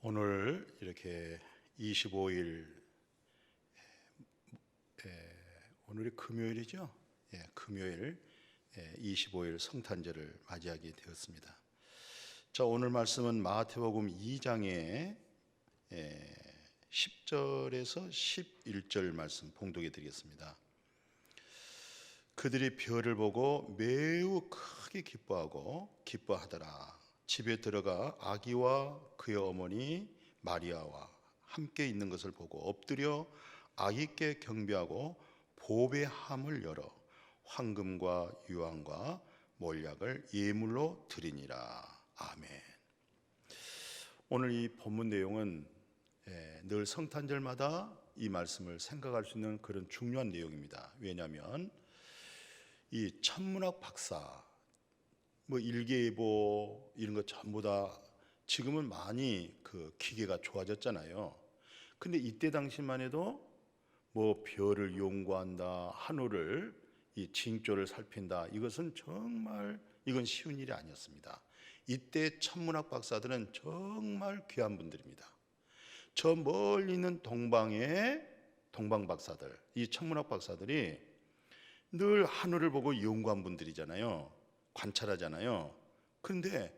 오늘 이렇게 25일, 오늘이 금요일이죠? 금요일 25일 성탄절을 맞이하게 되었습니다. 자, 오늘 말씀은 마태복음 2장의 10절에서 11절 말씀 봉독해 드리겠습니다. 그들이 별을 보고 매우 크게 기뻐하더라. 집에 들어가 아기와 그의 어머니 마리아와 함께 있는 것을 보고 엎드려 아기께 경배하고 보배함을 열어 황금과 유황과 몰약을 예물로 드리니라. 아멘. 오늘 이 본문 내용은 늘 성탄절마다 이 말씀을 생각할 수 있는 그런 중요한 내용입니다. 왜냐하면 이 천문학 박사, 일기예보 이런 것 전부 다 지금은 많이 그 기계가 좋아졌잖아요. 근데 이때 당시만 해도 별을 연구한다, 하늘을 이 징조를 살핀다, 이것은 정말 이건 쉬운 일이 아니었습니다. 이때 천문학 박사들은 정말 귀한 분들입니다. 저 멀리 있는 동방의 동방 박사들, 이 천문학 박사들이 늘 하늘을 보고 연구한 분들이잖아요. 관찰하잖아요. 그런데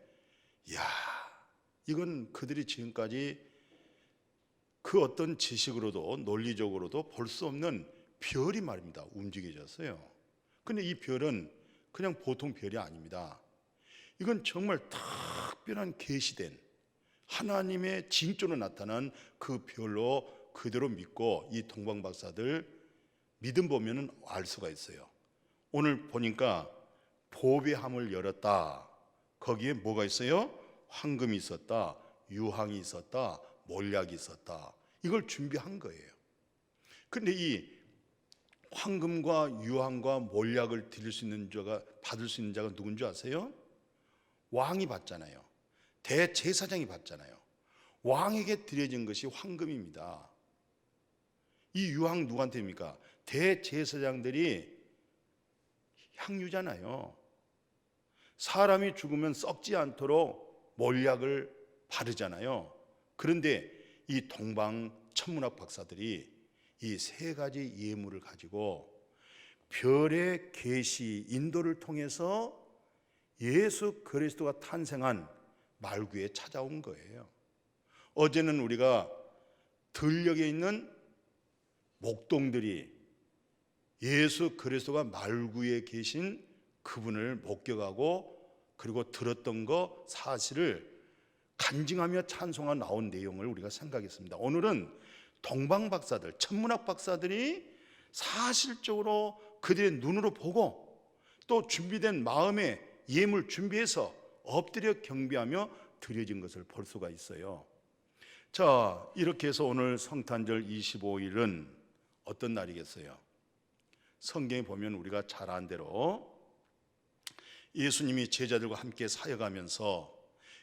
이건 그들이 지금까지 그 어떤 지식으로도 논리적으로도 볼 수 없는 별이 말입니다. 움직여졌어요. 근데 이 별은 그냥 보통 별이 아닙니다. 이건 정말 특별한 계시된 하나님의 징조로 나타난 그 별로 그대로 믿고 이 동방 박사들 믿음 보면은 알 수가 있어요. 오늘 보니까 보배함을 열었다. 거기에 뭐가 있어요? 황금이 있었다, 유황이 있었다, 몰약이 있었다. 이걸 준비한 거예요. 그런데 이 황금과 유황과 몰약을 드릴 수 있는 자가, 받을 수 있는 자가 누군 줄 아세요? 왕이 받잖아요. 대제사장이 받잖아요. 왕에게 드려진 것이 황금입니다. 이 유황 누구한테입니까? 대제사장들이 향유잖아요. 사람이 죽으면 썩지 않도록 몰약을 바르잖아요. 그런데 이 동방 천문학 박사들이 이 세 가지 예물을 가지고 별의 계시 인도를 통해서 예수 그리스도가 탄생한 말구에 찾아온 거예요. 어제는 우리가 들녘에 있는 목동들이 예수 그리스도가 말구에 계신 그분을 목격하고 그리고 들었던 거 사실을 간증하며 찬송하 나온 내용을 우리가 생각했습니다. 오늘은 동방 박사들, 천문학 박사들이 사실적으로 그들의 눈으로 보고 또 준비된 마음의 예물 준비해서 엎드려 경배하며 드려진 것을 볼 수가 있어요. 자, 이렇게 해서 오늘 성탄절 25일은 어떤 날이겠어요? 성경에 보면 우리가 잘 아는 대로 예수님이 제자들과 함께 사역하면서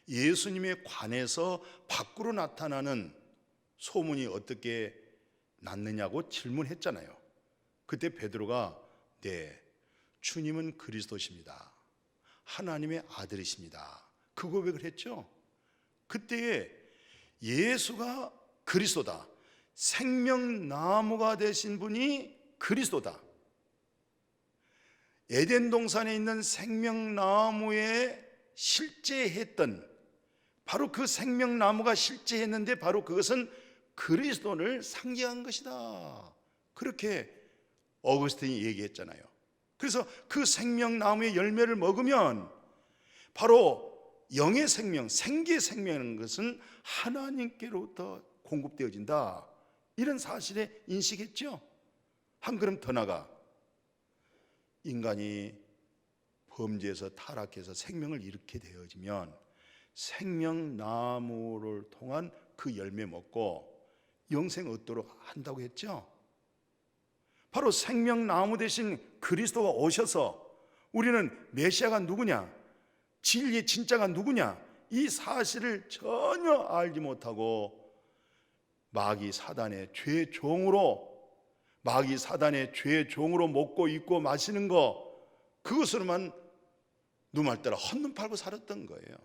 예수님에 관해서 밖으로 나타나는 소문이 어떻게 났느냐고 질문했잖아요. 그때 베드로가 주님은 그리스도십니다. 하나님의 아들이십니다. 그 고백을 했죠. 그때에 예수가 그리스도다, 생명나무가 되신 분이 그리스도다, 에덴 동산에 있는 생명나무에 실제했던 바로 그 생명나무가 실제했는데 바로 그것은 그리스도를 상징한 것이다. 그렇게 어거스틴이 얘기했잖아요. 그래서 그 생명나무의 열매를 먹으면 바로 영의 생명, 생기의 생명이라는 것은 하나님께로부터 공급되어진다. 이런 사실에 인식했죠. 한 걸음 더 나가 인간이 범죄에서 타락해서 생명을 잃게 되어지면 생명나무를 통한 그 열매 먹고 영생 얻도록 한다고 했죠. 바로 생명나무 대신 그리스도가 오셔서 우리는 메시아가 누구냐, 진리의 진짜가 누구냐, 이 사실을 전혀 알지 못하고 마귀 사단의 죄 종으로 먹고 입고 마시는 거, 그것으로만 누말 따라 헛눈 팔고 살았던 거예요.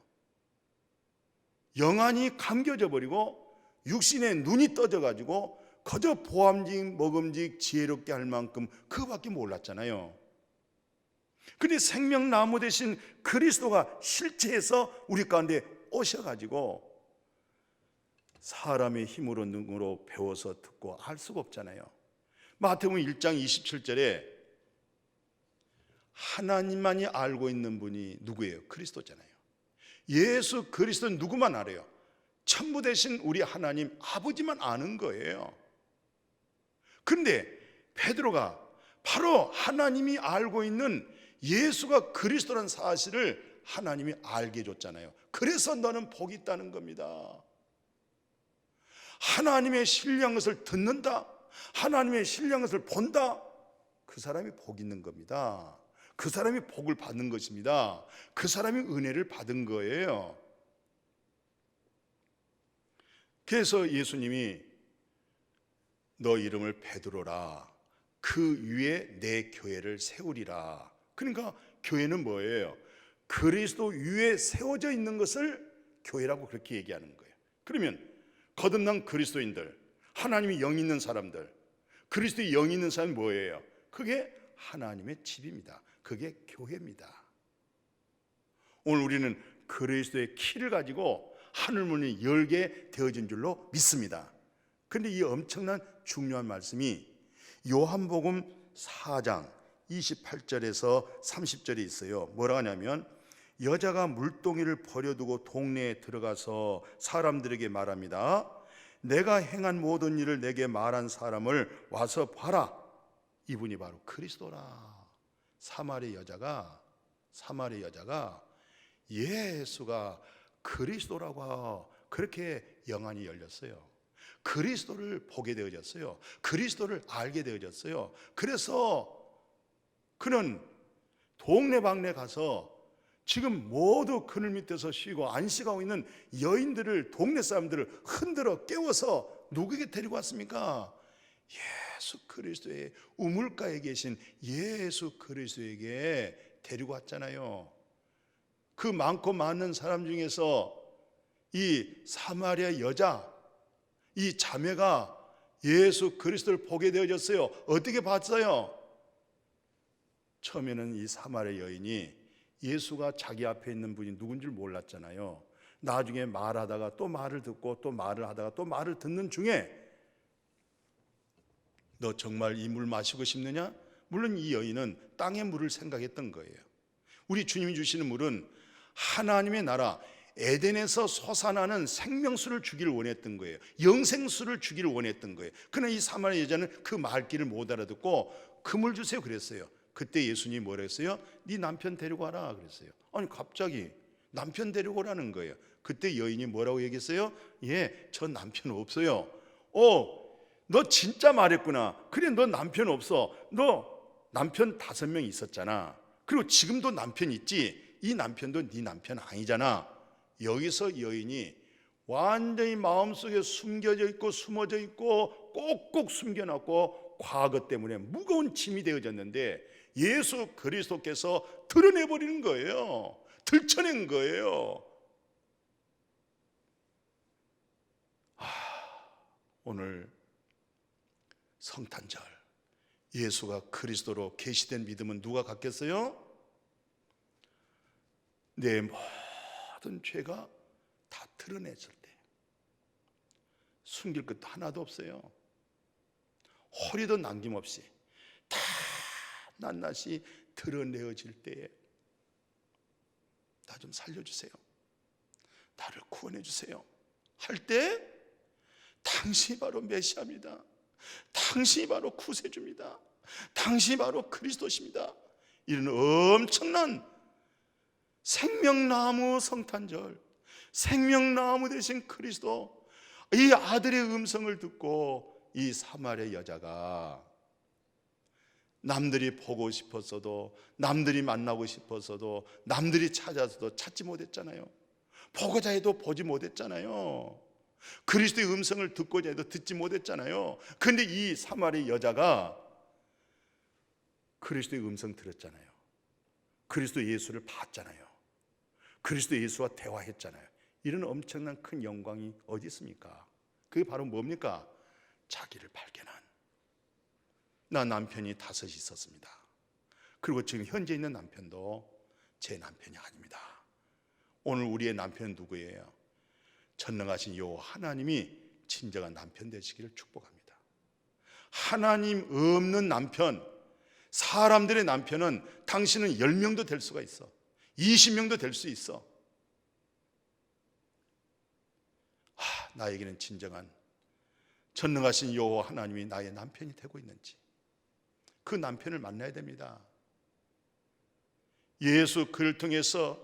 영안이 감겨져 버리고 육신의 눈이 떠져 가지고 그저 보암직 먹음직 지혜롭게 할 만큼 그거밖에 몰랐잖아요. 근데 생명나무 대신 그리스도가 실체에서 우리 가운데 오셔가지고 사람의 힘으로 능으로 배워서 듣고 알 수가 없잖아요. 마태복음 1장 27절에 하나님만이 알고 있는 분이 누구예요? 그리스도잖아요. 예수 그리스도는 누구만 알아요? 천부 대신 우리 하나님 아버지만 아는 거예요. 그런데 베드로가 바로 하나님이 알고 있는 예수가 그리스도라는 사실을 하나님이 알게 해줬잖아요. 그래서 너는 복이 있다는 겁니다. 하나님의 신령한 것을 듣는다, 하나님의 신령한 것을 본다, 그 사람이 복 있는 겁니다. 그 사람이 복을 받는 것입니다. 그 사람이 은혜를 받은 거예요. 그래서 예수님이 너 이름을 베드로라, 그 위에 내 교회를 세우리라. 그러니까 교회는 뭐예요? 그리스도 위에 세워져 있는 것을 교회라고 그렇게 얘기하는 거예요. 그러면 거듭난 그리스도인들, 하나님이 영 있는 사람들, 그리스도의 영 있는 사람이 뭐예요? 그게 하나님의 집입니다. 그게 교회입니다. 오늘 우리는 그리스도의 키를 가지고 하늘문이 열게 되어진 줄로 믿습니다. 그런데 이 엄청난 중요한 말씀이 요한복음 4장 28절에서 30절에 있어요. 뭐라 하냐면 여자가 물동이를 버려두고 동네에 들어가서 사람들에게 말합니다. 내가 행한 모든 일을 내게 말한 사람을 와서 봐라. 이분이 바로 그리스도라. 사마리아 여자가 예수가 그리스도라고 그렇게 영안이 열렸어요. 그리스도를 보게 되어졌어요. 그리스도를 알게 되어졌어요. 그래서 그는 동네방네 가서 지금 모두 그늘 밑에서 쉬고 안식하고 있는 여인들을, 동네 사람들을 흔들어 깨워서 누구에게 데리고 왔습니까? 예수 그리스도의 우물가에 계신 예수 그리스도에게 데리고 왔잖아요. 그 많고 많은 사람 중에서 이 사마리아 여자, 이 자매가 예수 그리스도를 보게 되어졌어요. 어떻게 봤어요? 처음에는 이 사마리아 여인이 예수가 자기 앞에 있는 분이 누군 줄 몰랐잖아요. 나중에 말하다가 또 말을 듣고 또 말을 하다가 또 말을 듣는 중에 너 정말 이 물 마시고 싶느냐? 물론 이 여인은 땅의 물을 생각했던 거예요. 우리 주님이 주시는 물은 하나님의 나라 에덴에서 솟아나는 생명수를 주기를 원했던 거예요. 영생수를 주기를 원했던 거예요. 그러나 이 사마리아 여자는 그 말귀를 못 알아듣고 그 물 주세요 그랬어요. 그때 예수님이 뭐라 했어요? 네 남편 데리고 와라 그랬어요. 아니 갑자기 남편 데리고 오라는 거예요. 그때 여인이 뭐라고 얘기했어요? 예, 저 남편 없어요. 너 진짜 말했구나. 그래, 너 남편 없어. 너 남편 5명 있었잖아. 그리고 지금도 남편 있지. 이 남편도 네 남편 아니잖아. 여기서 여인이 완전히 마음속에 숨겨져 있고 숨어져 있고 꼭꼭 숨겨놨고 과거 때문에 무거운 짐이 되어졌는데 예수 그리스도께서 드러내버리는 거예요. 들춰낸 거예요. 오늘 성탄절 예수가 그리스도로 계시된 믿음은 누가 갖겠어요? 내 모든 죄가 다 드러냈을 때 숨길 것도 하나도 없어요. 허리도 남김없이 다 낱낱이 드러내어질 때에 나 좀 살려주세요, 나를 구원해 주세요 할 때 당신이 바로 메시아입니다. 당신이 바로 구세주입니다. 당신이 바로 그리스도십니다. 이런 엄청난 생명나무 성탄절, 생명나무 대신 그리스도, 이 아들의 음성을 듣고 이 사마리아 여자가 남들이 보고 싶었어도, 남들이 만나고 싶었어도, 남들이 찾아서도 찾지 못했잖아요. 보고자 해도 보지 못했잖아요. 그리스도의 음성을 듣고자 해도 듣지 못했잖아요. 그런데 이 사마리아 여자가 그리스도의 음성 들었잖아요. 그리스도 예수를 봤잖아요. 그리스도 예수와 대화했잖아요. 이런 엄청난 큰 영광이 어디 있습니까? 그게 바로 뭡니까? 자기를 발견한. 나 남편이 5이 있었습니다. 그리고 지금 현재 있는 남편도 제 남편이 아닙니다. 오늘 우리의 남편은 누구예요? 전능하신 여호와 하나님이 진정한 남편 되시기를 축복합니다. 하나님 없는 남편, 사람들의 남편은 당신은 10명도 될 수가 있어. 20명도 될 수 있어. 나에게는 진정한 전능하신 여호와 하나님이 나의 남편이 되고 있는지, 그 남편을 만나야 됩니다. 예수 그를 통해서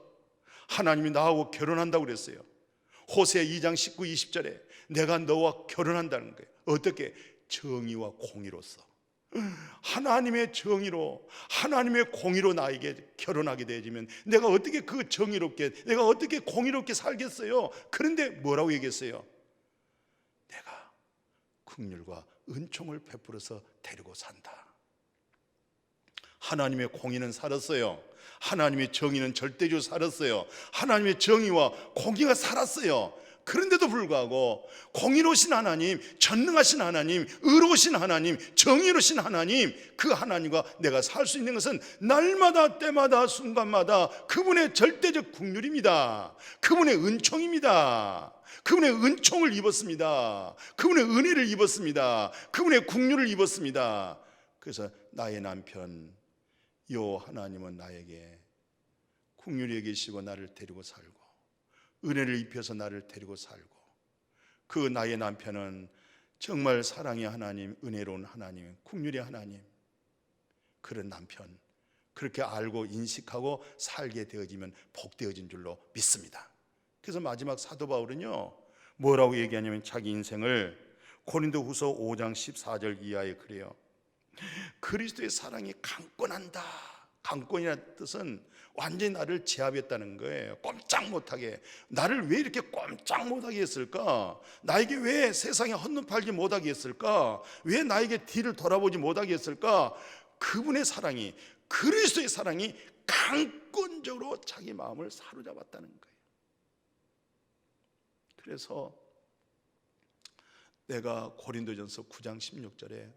하나님이 나하고 결혼한다고 그랬어요. 호세 2장 19, 20절에 내가 너와 결혼한다는 거예요. 어떻게? 정의와 공의로서. 하나님의 정의로, 하나님의 공의로 나에게 결혼하게 되어지면 내가 어떻게 그 정의롭게, 내가 어떻게 공의롭게 살겠어요? 그런데 뭐라고 얘기했어요? 내가 긍휼과 은총을 베풀어서 데리고 산다. 하나님의 공의는 살았어요. 하나님의 정의는 절대적으로 살았어요. 하나님의 정의와 공의가 살았어요. 그런데도 불구하고 공의로우신 하나님, 전능하신 하나님, 의로우신 하나님, 정의로우신 하나님, 그 하나님과 내가 살 수 있는 것은 날마다 때마다 순간마다 그분의 절대적 긍휼입니다. 그분의 은총입니다. 그분의 은총을 입었습니다. 그분의 은혜를 입었습니다. 그분의 긍휼을 입었습니다. 그래서 나의 남편 요 하나님은 나에게 긍휼히 여기시고 나를 데리고 살고 은혜를 입혀서 나를 데리고 살고, 그 나의 남편은 정말 사랑의 하나님, 은혜로운 하나님, 긍휼의 하나님, 그런 남편, 그렇게 알고 인식하고 살게 되어지면 복되어진 줄로 믿습니다. 그래서 마지막 사도 바울은요 뭐라고 얘기하냐면 자기 인생을 고린도후서 5장 14절 이하에 그래요. 그리스도의 사랑이 강권한다. 강권이라는 뜻은 완전히 나를 제압했다는 거예요. 꼼짝 못하게. 나를 왜 이렇게 꼼짝 못하게 했을까? 나에게 왜 세상에 헛눈 팔지 못하게 했을까? 왜 나에게 뒤를 돌아보지 못하게 했을까? 그분의 사랑이, 그리스도의 사랑이 강권적으로 자기 마음을 사로잡았다는 거예요. 그래서 내가 고린도전서 9장 16절에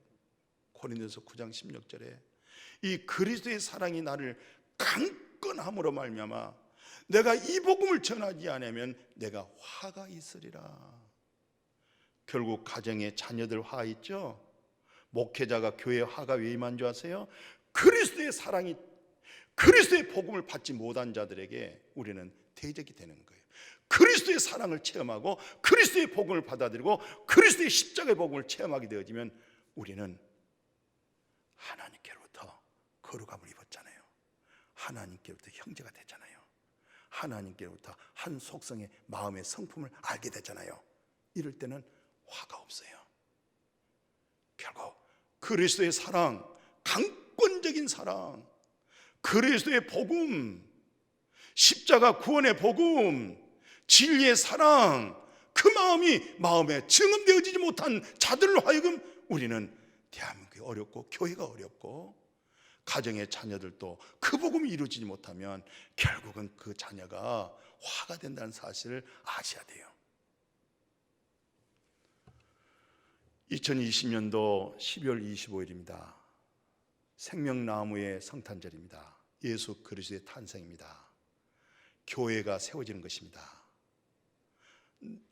이 그리스도의 사랑이 나를 강권함으로 말미암아 내가 이 복음을 전하지 않으면 내가 화가 있으리라. 결국 가정에 자녀들 화 있죠. 목회자가 교회 화가 왜 임한 줄 아세요? 그리스도의 사랑이, 그리스도의 복음을 받지 못한 자들에게 우리는 대적이 되는 거예요. 그리스도의 사랑을 체험하고 그리스도의 복음을 받아들이고 그리스도의 십자가의 복음을 체험하게 되어지면 우리는 하나님께로부터 거룩함을 입었잖아요. 하나님께로부터 형제가 됐잖아요. 하나님께로부터 한 속성의 마음의 성품을 알게 되잖아요. 이럴 때는 화가 없어요. 결국 그리스도의 사랑, 강권적인 사랑, 그리스도의 복음, 십자가 구원의 복음, 진리의 사랑, 그 마음이 마음에 증언되어지지 못한 자들로 하여금 우리는 대한민국이 어렵고 교회가 어렵고 가정의 자녀들도 그 복음이 이루어지지 못하면 결국은 그 자녀가 화가 된다는 사실을 아셔야 돼요. 2020년도 12월 25일입니다. 생명나무의 성탄절입니다. 예수 그리스도의 탄생입니다. 교회가 세워지는 것입니다.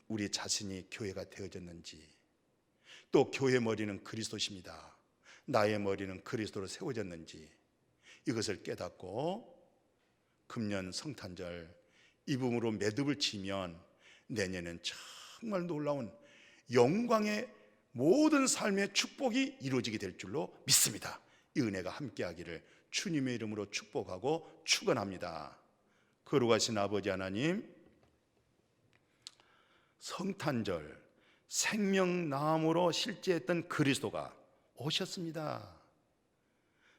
우리 자신이 교회가 되어졌는지, 또 교회 머리는 그리스도십니다. 나의 머리는 그리스도로 세워졌는지 이것을 깨닫고 금년 성탄절 이 부분으로 매듭을 치면 내년엔 정말 놀라운 영광의 모든 삶의 축복이 이루어지게 될 줄로 믿습니다. 이 은혜가 함께하기를 주님의 이름으로 축복하고 축원합니다. 거룩하신 아버지 하나님, 성탄절 생명나무로 실제했던 그리스도가 오셨습니다.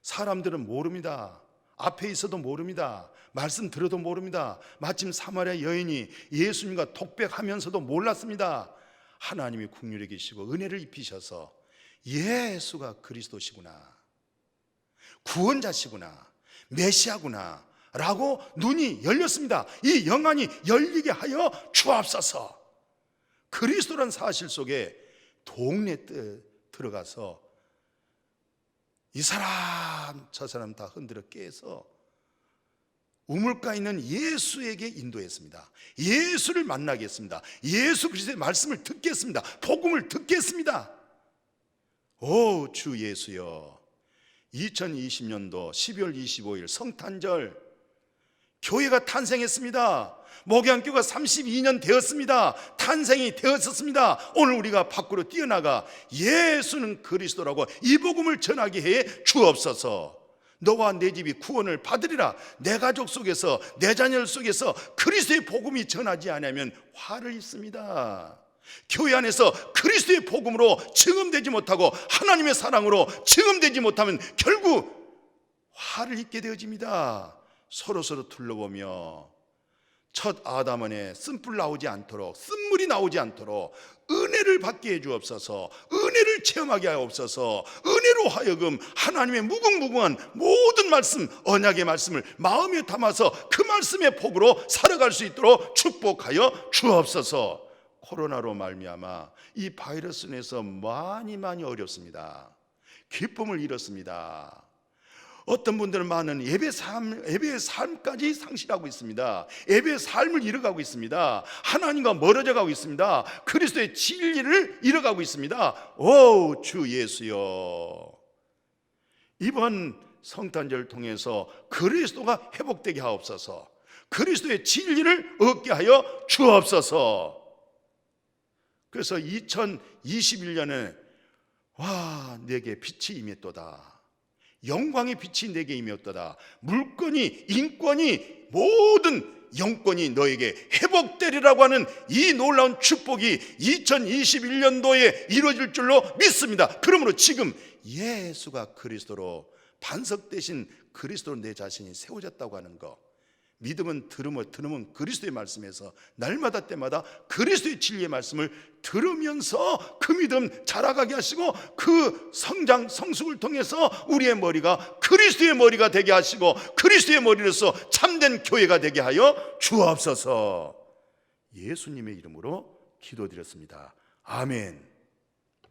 사람들은 모릅니다. 앞에 있어도 모릅니다. 말씀 들어도 모릅니다. 마침 사마리아 여인이 예수님과 독백하면서도 몰랐습니다. 하나님이 긍휼히 계시고 은혜를 입히셔서 예수가 그리스도시구나, 구원자시구나, 메시아구나 라고 눈이 열렸습니다. 이 영안이 열리게 하여 주옵소서. 그리스도란 사실 속에 동네 들어가서 이 사람 저 사람 다 흔들어 깨서 우물가 있는 예수에게 인도했습니다. 예수를 만나겠습니다. 예수 그리스도의 말씀을 듣겠습니다. 복음을 듣겠습니다. 오 주 예수여, 2020년도 12월 25일 성탄절 교회가 탄생했습니다. 목양교가 32년 되었습니다. 탄생이 되었었습니다. 오늘 우리가 밖으로 뛰어나가 예수는 그리스도라고 이 복음을 전하게 해 주옵소서. 너와 내 집이 구원을 받으리라. 내 가족 속에서 내 자녀 속에서 그리스도의 복음이 전하지 않으면 화를 입습니다. 교회 안에서 그리스도의 복음으로 증언되지 못하고 하나님의 사랑으로 증언되지 못하면 결국 화를 입게 되어집니다. 서로 둘러보며 첫 아담 안에 쓴불 나오지 않도록, 쓴물이 나오지 않도록 은혜를 받게 해 주옵소서. 은혜를 체험하게 하옵소서. 은혜로 하여금 하나님의 무궁무궁한 모든 말씀, 언약의 말씀을 마음에 담아서 그 말씀의 복으로 살아갈 수 있도록 축복하여 주옵소서. 코로나로 말미암아 이 바이러스 내에서 많이 어렵습니다. 기쁨을 잃었습니다. 어떤 분들은 많은 예배의 삶까지 상실하고 있습니다. 예배의 삶을 잃어가고 있습니다. 하나님과 멀어져 가고 있습니다. 그리스도의 진리를 잃어가고 있습니다. 오 주 예수여, 이번 성탄절을 통해서 그리스도가 회복되게 하옵소서. 그리스도의 진리를 얻게 하여 주옵소서. 그래서 2021년에 와 내게 빛이 임했도다. 영광의 빛이 내게 임했도다. 물건이, 인권이, 모든 영권이 너에게 회복되리라고 하는 이 놀라운 축복이 2021년도에 이루어질 줄로 믿습니다. 그러므로 지금 예수가 그리스도로 반석되신 그리스도로 내 자신이 세워졌다고 하는 것, 믿음은 들으면 그리스도의 말씀에서 날마다 때마다 그리스도의 진리의 말씀을 들으면서 그 믿음 자라가게 하시고 그 성장 성숙을 통해서 우리의 머리가 그리스도의 머리가 되게 하시고 그리스도의 머리로서 참된 교회가 되게 하여 주옵소서. 예수님의 이름으로 기도드렸습니다. 아멘.